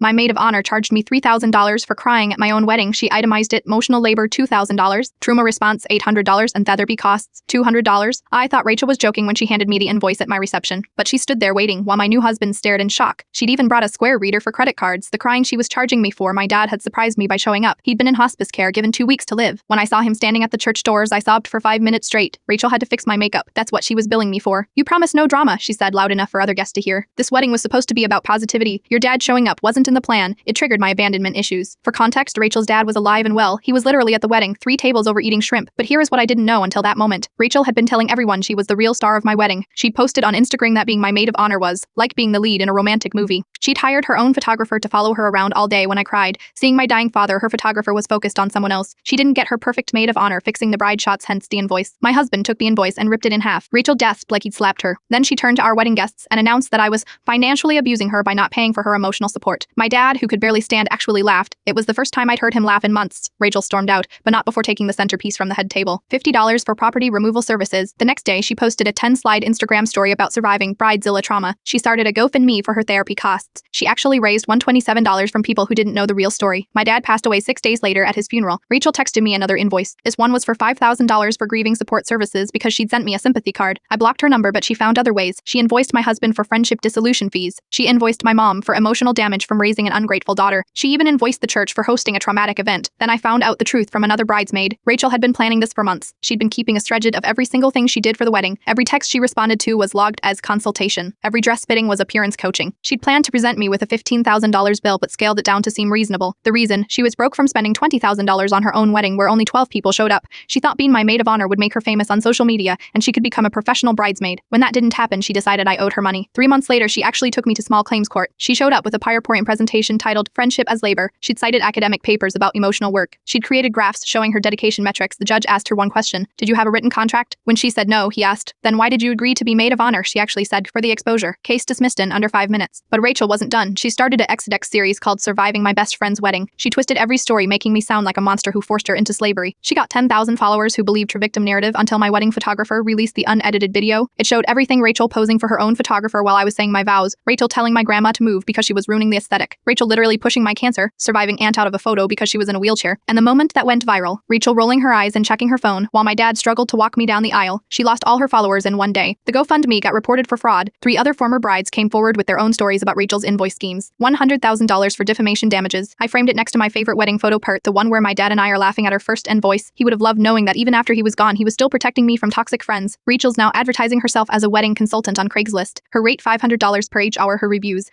My maid of honor charged me $3,000 for crying at my own wedding. She itemized it: emotional labor $2,000, trauma response $800, and therapy costs $200. I thought Rachel was joking when she handed me the invoice at my reception, but she stood there waiting while my new husband stared in shock. She'd even brought a Square reader for credit cards. The crying she was charging me for, my dad had surprised me by showing up. He'd been in hospice care, given 2 weeks to live. When I saw him standing at the church doors, I sobbed for 5 minutes straight. Rachel had to fix my makeup. That's what she was billing me for. "You promised no drama," she said loud enough for other guests to hear. "This wedding was supposed to be about positivity. Your dad showing up wasn't in the plan." It triggered my abandonment issues. For context, Rachel's dad was alive and well. He was literally at the wedding, 3 tables over eating shrimp. But here is what I didn't know until that moment. Rachel had been telling everyone she was the real star of my wedding. She'd posted on Instagram that being my maid of honor was like being the lead in a romantic movie. She'd hired her own photographer to follow her around all day. When I cried, seeing my dying father, her photographer was focused on someone else. She didn't get her perfect maid of honor fixing the bride shots, hence the invoice. My husband took the invoice and ripped it in half. Rachel gasped like he'd slapped her. Then she turned to our wedding guests and announced that I was financially abusing her by not paying for her emotional support. My dad, who could barely stand, actually laughed. It was the first time I'd heard him laugh in months. Rachel stormed out, but not before taking the centerpiece from the head table. $50 for property removal services. The next day, she posted a 10-slide Instagram story about surviving bridezilla trauma. She started a GoFundMe for her therapy costs. She actually raised $127 from people who didn't know the real story. My dad passed away 6 days later at his funeral. Rachel texted me another invoice. This one was for $5,000 for grieving support services because she'd sent me a sympathy card. I blocked her number, but she found other ways. She invoiced my husband for friendship dissolution fees. She invoiced my mom for emotional damage from raising an ungrateful daughter. She even invoiced the church for hosting a traumatic event. Then I found out the truth from another bridesmaid. Rachel had been planning this for months. She'd been keeping a spreadsheet of every single thing she did for the wedding. Every text she responded to was logged as consultation. Every dress fitting was appearance coaching. She'd planned to present me with a $15,000 bill but scaled it down to seem reasonable. The reason? She was broke from spending $20,000 on her own wedding where only 12 people showed up. She thought being my maid of honor would make her famous on social media and she could become a professional bridesmaid. When that didn't happen, she decided I owed her money. 3 months later, she actually took me to small claims court. She showed up with a PowerPoint presentation titled Friendship as Labor. She'd cited academic papers about emotional work. She'd created graphs showing her dedication metrics. The judge asked her one question: "Did you have a written contract?" When she said no, he asked, "Then why did you agree to be maid of honor?" She actually said, "For the exposure." Case dismissed in under 5 minutes. But Rachel wasn't done. She started a X series called Surviving My Best Friend's Wedding. She twisted every story, making me sound like a monster who forced her into slavery. She got 10,000 followers who believed her victim narrative until my wedding photographer released the unedited video. It showed everything: Rachel posing for her own photographer while I was saying my vows, Rachel telling my grandma to move because she was ruining the aesthetic, Rachel literally pushing my cancer, surviving aunt out of a photo because she was in a wheelchair, and the moment that went viral, Rachel rolling her eyes and checking her phone while my dad struggled to walk me down the aisle. She lost all her followers in one day. The GoFundMe got reported for fraud. 3 other former brides came forward with their own stories about Rachel's invoice schemes. $100,000 for defamation damages. I framed it next to my favorite wedding photo part, the one where my dad and I are laughing at our first invoice. He would have loved knowing that even after he was gone, he was still protecting me from toxic friends. Rachel's now advertising herself as a wedding consultant on Craigslist. Her rate $500 per each hour. Her reviews: